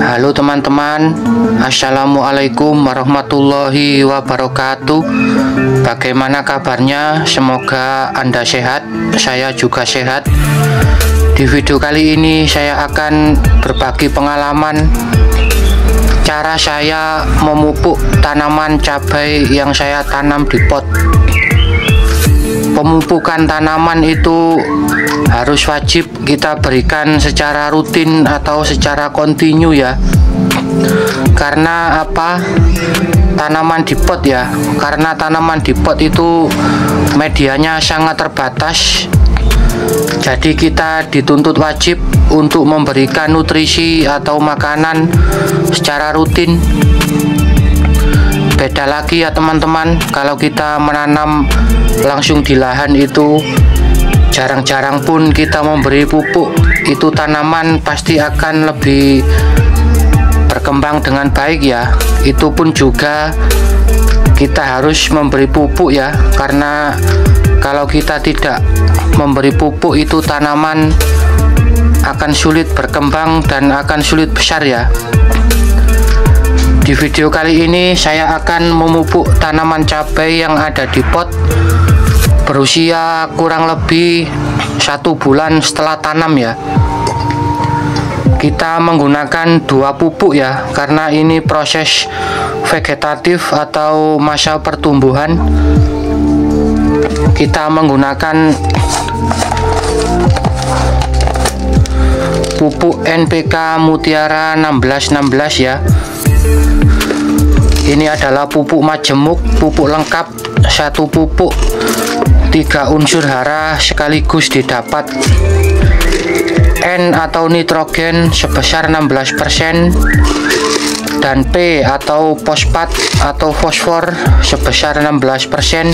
Halo teman-teman, assalamualaikum warahmatullahi wabarakatuh. Bagaimana kabarnya? Semoga Anda sehat, saya juga sehat. Di video kali ini saya akan berbagi pengalaman cara saya memupuk tanaman cabai yang saya tanam di pot. Pemupukan tanaman itu harus wajib kita berikan secara rutin atau secara kontinu ya. Karena apa? Tanaman di pot ya. Karena tanaman di pot itu medianya sangat terbatas. Jadi kita dituntut wajib untuk memberikan nutrisi atau makanan secara rutin. Beda lagi ya teman-teman, kalau kita menanam langsung di lahan itu jarang-jarang pun kita memberi pupuk, itu tanaman pasti akan lebih berkembang dengan baik ya. Itu pun juga kita harus memberi pupuk ya, karena kalau kita tidak memberi pupuk itu tanaman akan sulit berkembang dan akan sulit besar ya. Di video kali ini saya akan memupuk tanaman cabai yang ada di pot berusia kurang lebih 1 bulan setelah tanam ya. Kita menggunakan 2 pupuk ya, karena ini proses vegetatif atau masa pertumbuhan. Kita menggunakan pupuk NPK Mutiara 1616 ya. Ini adalah pupuk majemuk, pupuk lengkap, 1 pupuk 3 unsur hara sekaligus didapat. N atau nitrogen sebesar 16% dan P atau fosfat atau fosfor sebesar 16%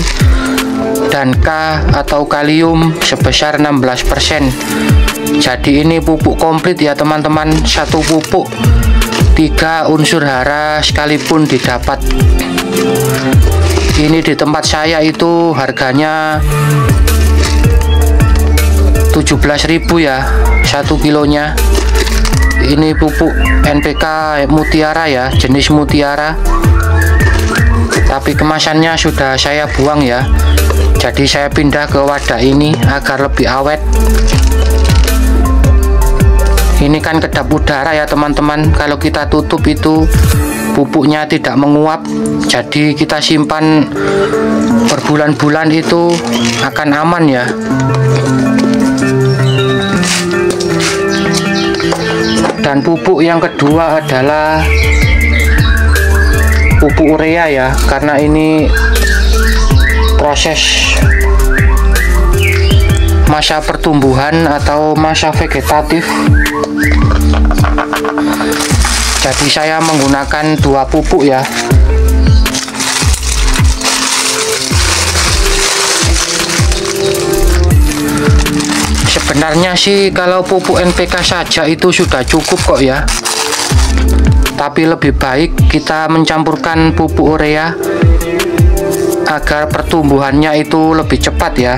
dan K atau kalium sebesar 16%. Jadi ini pupuk komplit ya teman-teman, 1 pupuk 3 unsur hara sekalipun didapat. Ini di tempat saya itu harganya 17.000 ya 1 kilonya. Ini pupuk NPK Mutiara ya, jenis Mutiara, tapi kemasannya sudah saya buang ya. Jadi saya pindah ke wadah ini agar lebih awet. Ini kan kedap udara ya teman-teman, kalau kita tutup itu pupuknya tidak menguap, jadi kita simpan berbulan-bulan itu akan aman ya. Dan pupuk yang kedua adalah pupuk urea ya, karena ini proses masa pertumbuhan atau masa vegetatif. Jadi saya menggunakan 2 pupuk ya. Sebenarnya sih kalau pupuk NPK saja itu sudah cukup kok ya. Tapi lebih baik kita mencampurkan pupuk urea agar pertumbuhannya itu lebih cepat ya.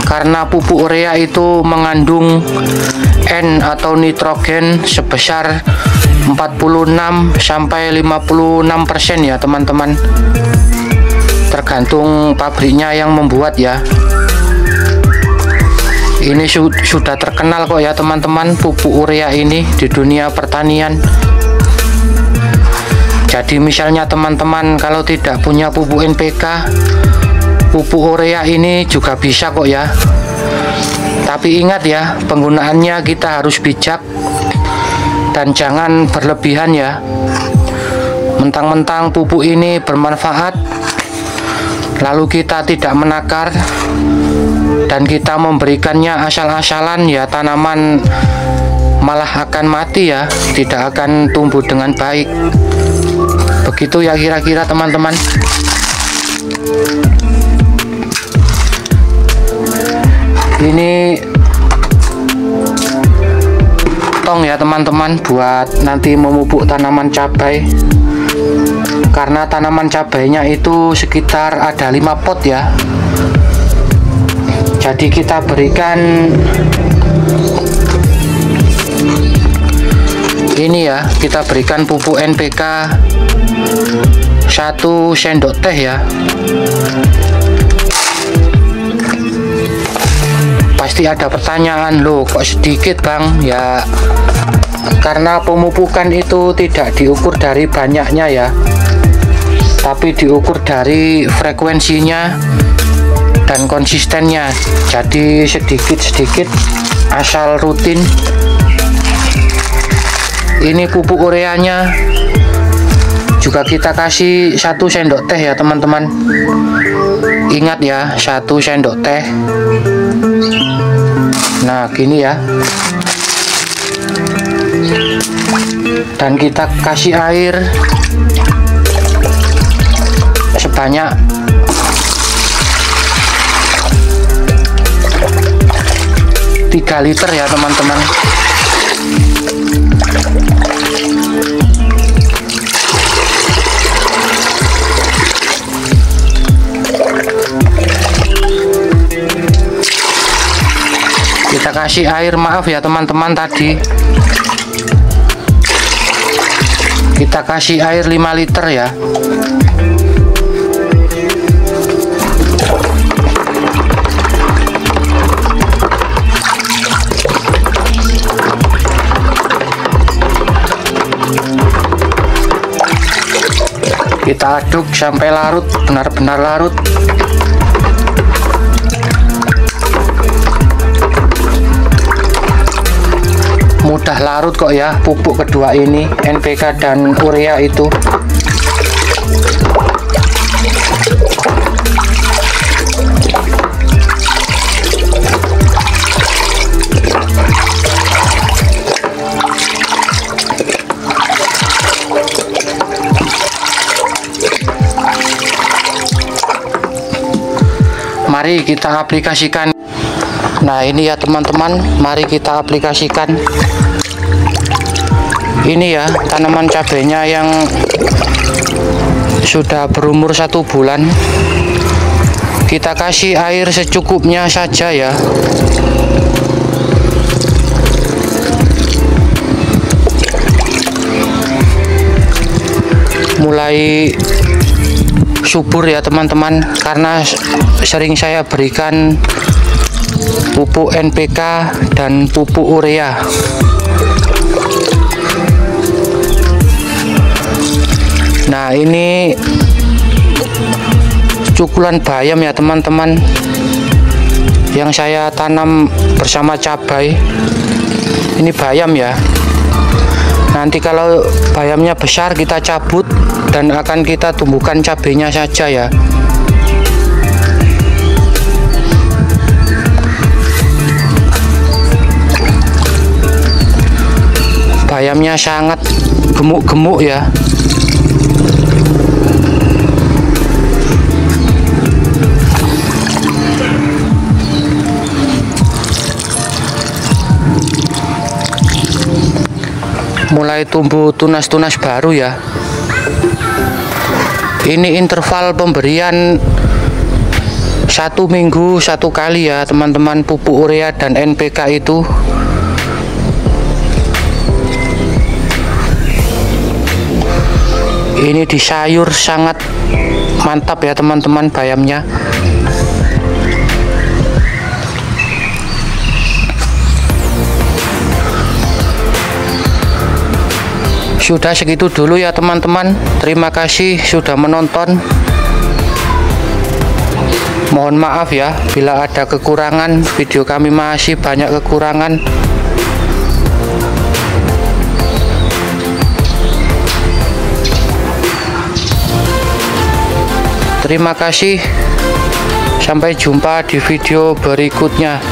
Karena pupuk urea itu mengandung N atau nitrogen sebesar 46 sampai 56% ya teman-teman. Tergantung pabriknya yang membuat ya. Ini sudah terkenal kok ya teman-teman, pupuk urea ini di dunia pertanian. Jadi misalnya teman-teman kalau tidak punya pupuk NPK, pupuk urea ini juga bisa kok ya. Tapi ingat ya, penggunaannya kita harus bijak dan jangan berlebihan ya. Mentang-mentang pupuk ini bermanfaat lalu kita tidak menakar dan kita memberikannya asal-asalan ya, tanaman malah akan mati ya, tidak akan tumbuh dengan baik. Begitu ya kira-kira teman-teman. Ini tong ya teman-teman, buat nanti memupuk tanaman cabai. karena tanaman cabainya itu sekitar ada 5 pot ya. Jadi kita berikan ini ya, kita berikan pupuk NPK 1 sendok teh ya. Pasti ada pertanyaan, loh kok sedikit bang? Ya karena pemupukan itu tidak diukur dari banyaknya ya, tapi diukur dari frekuensinya dan konsistennya. Jadi sedikit-sedikit asal rutin. Ini pupuk ureanya juga kita kasih 1 sendok teh ya teman-teman. Ingat ya, 1 sendok teh. Nah gini ya, dan kita kasih air sebanyak 3 liter ya teman-teman. Kita kasih air, maaf ya teman-teman, tadi kita kasih air 5 liter ya. Kita aduk sampai larut, benar-benar larut. Mudah larut kok ya pupuk kedua ini, NPK dan urea itu. Mari kita aplikasikan. Nah ini ya teman-teman, mari kita aplikasikan. Ini ya tanaman cabenya yang sudah berumur 1 bulan. Kita kasih air secukupnya saja ya. Mulai subur ya teman-teman, karena sering saya berikan pupuk NPK dan pupuk urea. Nah ini cukulan bayam ya teman-teman, yang saya tanam bersama cabai. Ini bayam ya. Nanti kalau bayamnya besar kita cabut dan akan kita tumbuhkan cabainya saja ya. Bayamnya sangat gemuk-gemuk ya. Mulai tumbuh tunas-tunas baru ya. Ini interval pemberian 1 minggu 1 kali ya teman-teman, pupuk urea dan NPK itu. Ini di sayur sangat mantap ya teman-teman bayamnya. Sudah segitu dulu ya teman-teman. Terima kasih sudah menonton. Mohon maaf ya bila ada kekurangan, video kami masih banyak kekurangan. Terima kasih. Sampai jumpa di video berikutnya.